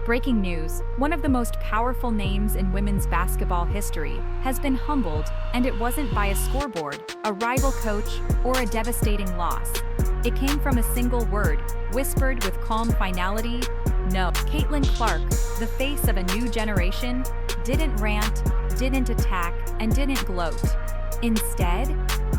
Breaking news, one of the most powerful names in women's basketball history has been humbled, and it wasn't by a scoreboard, a rival coach, or a devastating loss. It came from a single word, whispered with calm finality: no. Caitlin Clark, the face of a new generation, didn't rant, didn't attack, and didn't gloat. Instead,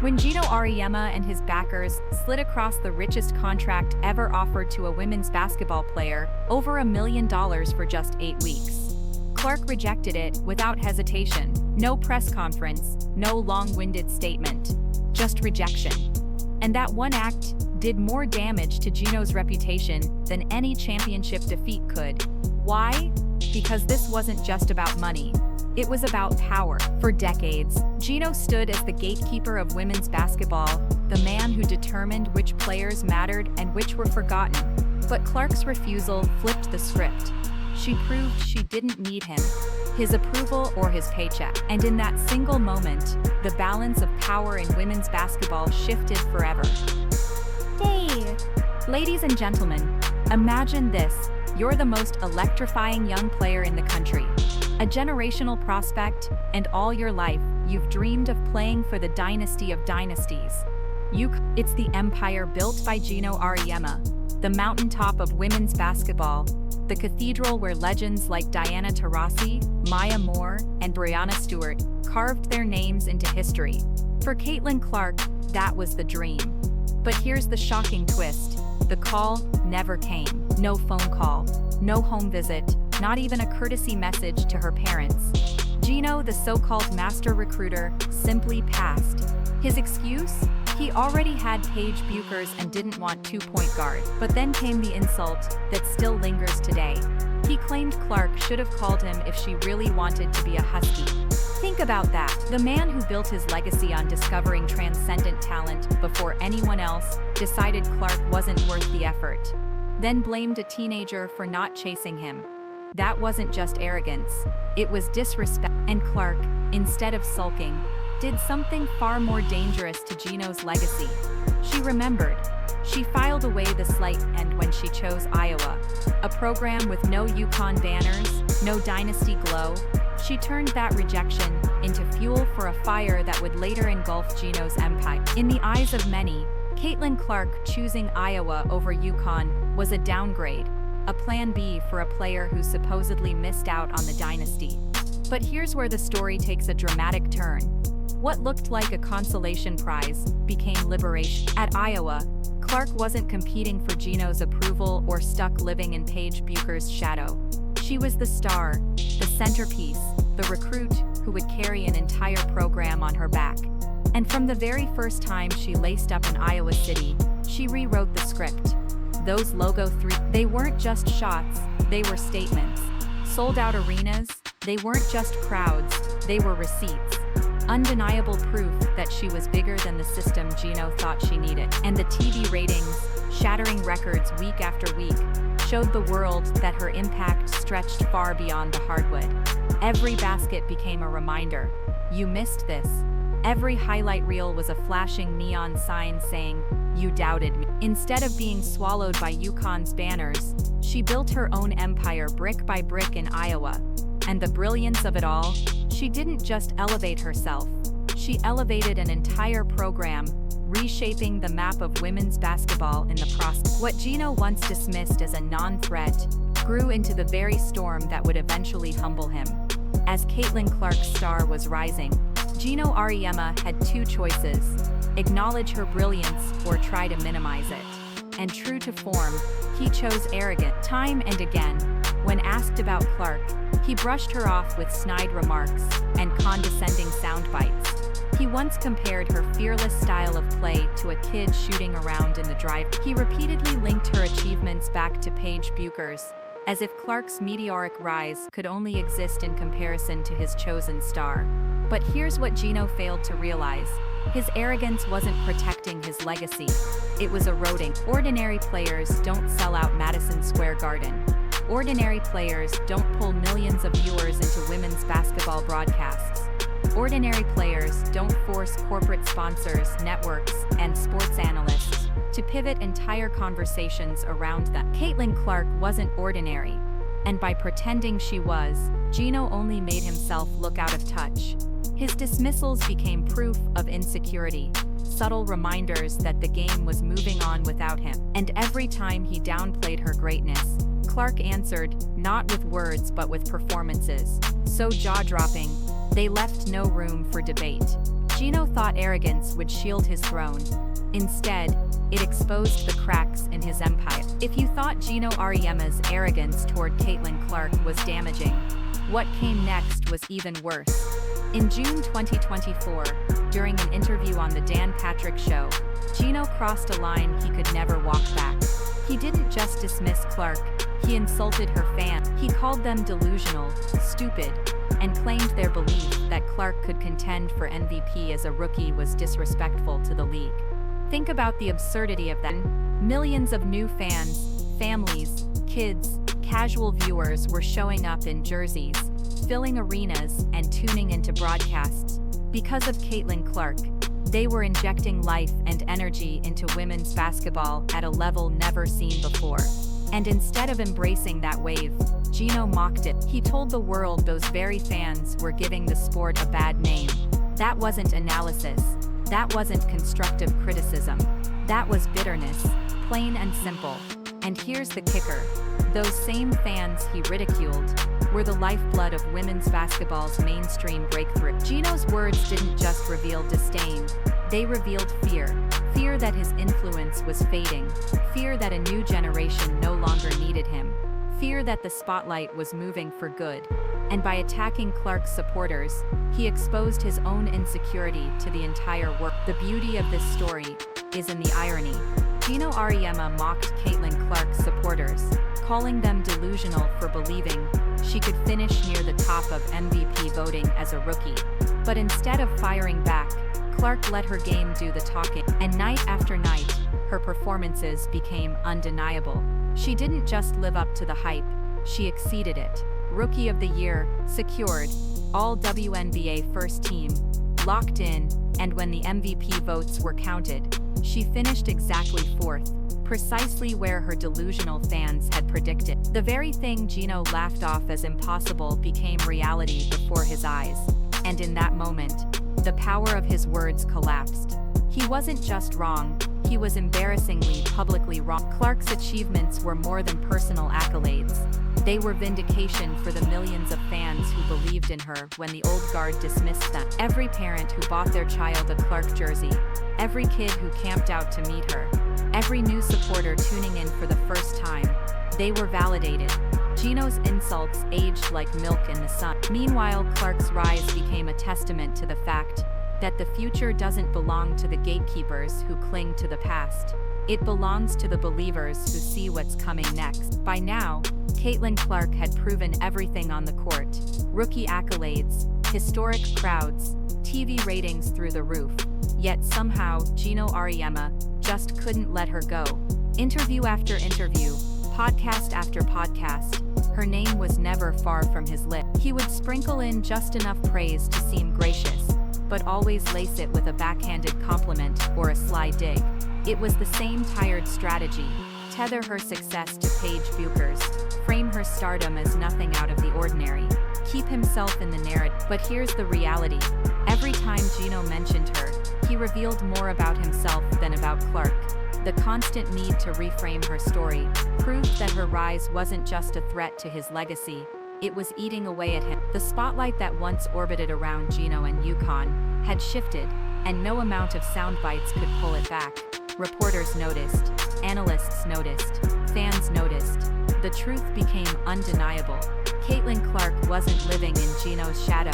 when Geno Auriemma and his backers slid across the richest contract ever offered to a women's basketball player, over $1 million for just 8 weeks, Clark rejected it without hesitation. No press conference, no long-winded statement, just rejection. And that one act did more damage to Geno's reputation than any championship defeat could. Why? Because this wasn't just about money. It was about power. For decades, Geno stood as the gatekeeper of women's basketball, the man who determined which players mattered and which were forgotten. But Clark's refusal flipped the script. She proved she didn't need him, his approval or his paycheck. And in that single moment, the balance of power in women's basketball shifted forever. Hey! Ladies and gentlemen, imagine this. You're the most electrifying young player in the country. A generational prospect, and all your life, you've dreamed of playing for the dynasty of dynasties. It's the empire built by Geno Auriemma, the mountaintop of women's basketball, the cathedral where legends like Diana Taurasi, Maya Moore, and Breanna Stewart carved their names into history. For Caitlin Clark, that was the dream. But here's the shocking twist. The call never came. No phone call, no home visit, not even a courtesy message to her parents. Geno, the so-called master recruiter, simply passed. His excuse? He already had Paige Bueckers and didn't want two-point guard. But then came the insult that still lingers today. He claimed Clark should have called him if she really wanted to be a Husky. Think about that. The man who built his legacy on discovering transcendent talent before anyone else decided Clark wasn't worth the effort. Then blamed a teenager for not chasing him. That wasn't just arrogance, it was disrespect. And Clark, instead of sulking, did something far more dangerous to Geno's legacy. She remembered. She filed away the slight end when she chose Iowa, a program with no UConn banners, no dynasty glow. She turned that rejection into fuel for a fire that would later engulf Geno's empire. In the eyes of many, Caitlin Clark choosing Iowa over UConn was a downgrade, a plan B for a player who supposedly missed out on the dynasty. But here's where the story takes a dramatic turn. What looked like a consolation prize became liberation. At Iowa, Clark wasn't competing for Geno's approval or stuck living in Paige Bueckers' shadow. She was the star, the centerpiece, the recruit who would carry an entire program on her back. And from the very first time she laced up in Iowa City, she rewrote the script. Those logo threes, they weren't just shots, they were statements. Sold out arenas, they weren't just crowds, they were receipts. Undeniable proof that she was bigger than the system Geno thought she needed. And the TV ratings, shattering records week after week, showed the world that her impact stretched far beyond the hardwood. Every basket became a reminder. You missed this. Every highlight reel was a flashing neon sign saying, "You doubted me." Instead of being swallowed by UConn's banners, she built her own empire brick by brick in Iowa. And the brilliance of it all, she didn't just elevate herself. She elevated an entire program, reshaping the map of women's basketball in the process. What Geno once dismissed as a non-threat grew into the very storm that would eventually humble him. As Caitlin Clark's star was rising, Geno Auriemma had two choices: acknowledge her brilliance or try to minimize it. And true to form, he chose arrogant. Time and again, when asked about Clark, he brushed her off with snide remarks and condescending sound bites. He once compared her fearless style of play to a kid shooting around in the drive. He repeatedly linked her achievements back to Paige Bueckers, as if Clark's meteoric rise could only exist in comparison to his chosen star. But here's what Geno failed to realize. His arrogance wasn't protecting his legacy. It was eroding. Ordinary players don't sell out Madison Square Garden. Ordinary players don't pull millions of viewers into women's basketball broadcasts. Ordinary players don't force corporate sponsors, networks, and sports analysts to pivot entire conversations around them. Caitlin Clark wasn't ordinary. And by pretending she was, Geno only made himself look out of touch. His dismissals became proof of insecurity, subtle reminders that the game was moving on without him. And every time he downplayed her greatness, Clark answered, not with words but with performances, so jaw-dropping, they left no room for debate. Geno thought arrogance would shield his throne. Instead, it exposed the cracks in his empire. If you thought Geno Auriemma's arrogance toward Caitlin Clark was damaging, what came next was even worse. In June 2024, during an interview on The Dan Patrick Show, Geno crossed a line he could never walk back. He didn't just dismiss Clark, he insulted her fans. He called them delusional, stupid, and claimed their belief that Clark could contend for MVP as a rookie was disrespectful to the league. Think about the absurdity of that. Millions of new fans, families, kids, casual viewers were showing up in jerseys, filling arenas, and tuning into broadcasts. Because of Caitlin Clark, they were injecting life and energy into women's basketball at a level never seen before. And instead of embracing that wave, Geno mocked it. He told the world those very fans were giving the sport a bad name. That wasn't analysis. That wasn't constructive criticism. That was bitterness, plain and simple. And here's the kicker. Those same fans he ridiculed were the lifeblood of women's basketball's mainstream breakthrough. Geno's words didn't just reveal disdain, they revealed fear. Fear that his influence was fading. Fear that a new generation no longer needed him. Fear that the spotlight was moving for good. And by attacking Clark's supporters, he exposed his own insecurity to the entire world. The beauty of this story is in the irony. Geno Auriemma mocked Caitlin Clark's supporters, calling them delusional for believing she could finish near the top of MVP voting as a rookie. But instead of firing back, Clark let her game do the talking. And night after night, her performances became undeniable. She didn't just live up to the hype, she exceeded it. Rookie of the Year, secured, all WNBA first team, locked in, and when the MVP votes were counted, she finished exactly fourth, precisely where her delusional fans had predicted. The very thing Geno laughed off as impossible became reality before his eyes. And in that moment, the power of his words collapsed. He wasn't just wrong, he was embarrassingly publicly wrong. Clark's achievements were more than personal accolades. They were vindication for the millions of fans who believed in her when the old guard dismissed them. Every parent who bought their child a Clark jersey, every kid who camped out to meet her, every new supporter tuning in for the first time, they were validated. Geno's insults aged like milk in the sun. Meanwhile, Clark's rise became a testament to the fact that the future doesn't belong to the gatekeepers who cling to the past. It belongs to the believers who see what's coming next. By now, Caitlin Clark had proven everything on the court. Rookie accolades, historic crowds, TV ratings through the roof. Yet somehow, Geno Auriemma just couldn't let her go. Interview after interview, podcast after podcast, her name was never far from his lips. He would sprinkle in just enough praise to seem gracious, but always lace it with a backhanded compliment or a sly dig. It was the same tired strategy. Tether her success to Paige Bucher's, frame her stardom as nothing out of the ordinary, keep himself in the narrative. But here's the reality. Every time Geno mentioned her, he revealed more about himself than about Clark. The constant need to reframe her story proved that her rise wasn't just a threat to his legacy, it was eating away at him. The spotlight that once orbited around Geno and UConn had shifted, and no amount of sound bites could pull it back. Reporters noticed, analysts noticed, fans noticed. The truth became undeniable. Caitlin Clark wasn't living in Geno's shadow.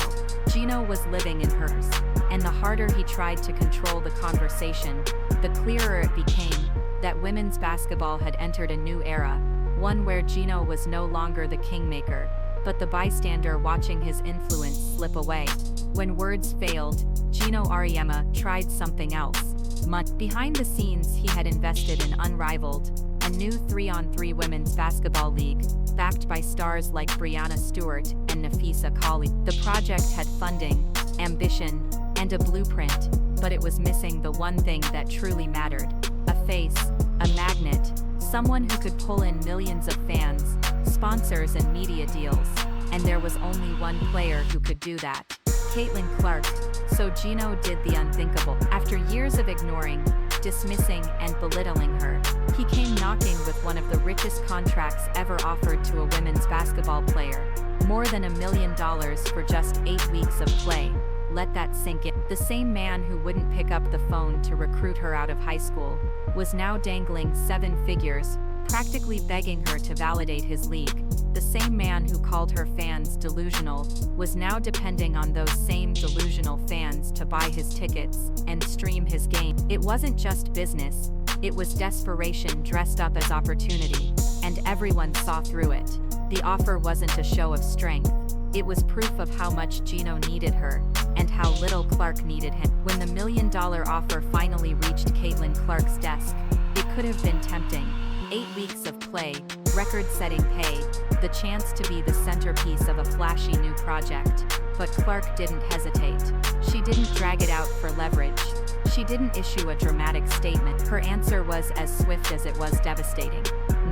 Geno was living in hers. And the harder he tried to control the conversation, the clearer it became that women's basketball had entered a new era, one where Geno was no longer the kingmaker, but the bystander watching his influence slip away. When words failed, Geno Auriemma tried something else. Behind the scenes, he had invested in Unrivaled, a new 3-on-3 women's basketball league, backed by stars like Breanna Stewart and Nafisa Kali. The project had funding, ambition, and a blueprint, but it was missing the one thing that truly mattered: a face, a magnet, someone who could pull in millions of fans, sponsors and media deals. And there was only one player who could do that. Caitlin Clark. So Geno did the unthinkable. After years of ignoring, dismissing, and belittling her, he came knocking with one of the richest contracts ever offered to a women's basketball player. More than $1 million for just 8 weeks of play. Let that sink in. The same man who wouldn't pick up the phone to recruit her out of high school was now dangling 7 figures, practically begging her to validate his league. The same man who called her fans delusional was now depending on those same delusional fans to buy his tickets and stream his game. It wasn't just business, it was desperation dressed up as opportunity, and everyone saw through it. The offer wasn't a show of strength, it was proof of how much Geno needed her, and how little Clark needed him. When the $1 million offer finally reached Caitlin Clark's desk, it could have been tempting. 8 weeks of play, record-setting pay, the chance to be the centerpiece of a flashy new project. But Clark didn't hesitate. She didn't drag it out for leverage. She didn't issue a dramatic statement. Her answer was as swift as it was devastating.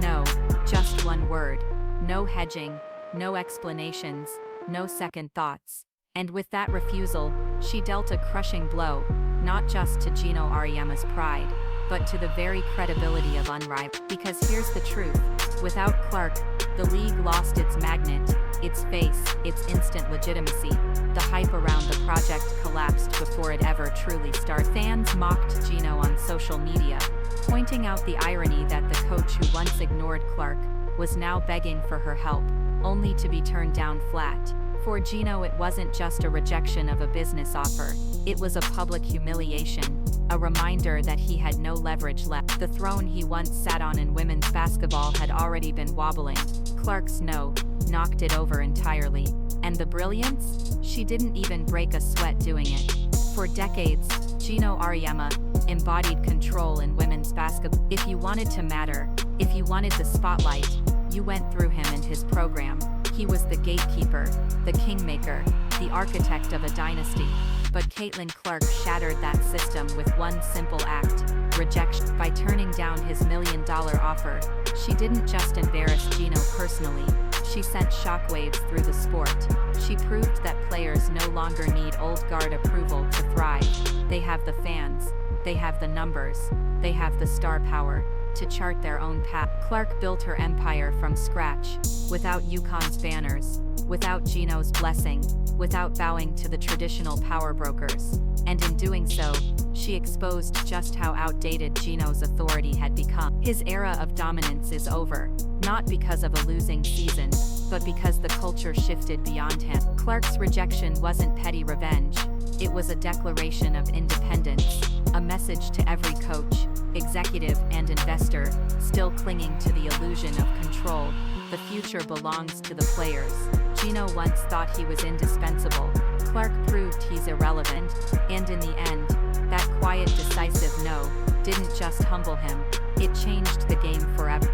No, just one word. No hedging, no explanations, no second thoughts. And with that refusal, she dealt a crushing blow, not just to Geno Auriemma's pride, but to the very credibility of Unrivaled. Because here's the truth, without Clark, the league lost its magnet, its face, its instant legitimacy. The hype around the project collapsed before it ever truly started. Fans mocked Geno on social media, pointing out the irony that the coach who once ignored Clark was now begging for her help, only to be turned down flat. For Geno, it wasn't just a rejection of a business offer, it was a public humiliation, a reminder that he had no leverage left. The throne he once sat on in women's basketball had already been wobbling. Clark's no knocked it over entirely. And the brilliance? She didn't even break a sweat doing it. For decades, Geno Auriemma embodied control in women's basketball. If you wanted to matter, if you wanted the spotlight, you went through him and his program. He was the gatekeeper, the kingmaker, the architect of a dynasty. But Caitlin Clark shattered that system with one simple act: rejection. By turning down his $1 million offer, she didn't just embarrass Geno personally, she sent shockwaves through the sport. She proved that players no longer need old guard approval to thrive. They have the fans, they have the numbers, they have the star power to chart their own path. Clark built her empire from scratch, without UConn's banners, without Geno's blessing, without bowing to the traditional power brokers. And in doing so, she exposed just how outdated Geno's authority had become. His era of dominance is over, not because of a losing season, but because the culture shifted beyond him. Clark's rejection wasn't petty revenge, it was a declaration of independence, a message to every coach, executive, and investor still clinging to the illusion of control. The future belongs to the players. Geno once thought he was indispensable. Clark proved he's irrelevant, and in the end, that quiet, decisive no didn't just humble him, it changed the game forever.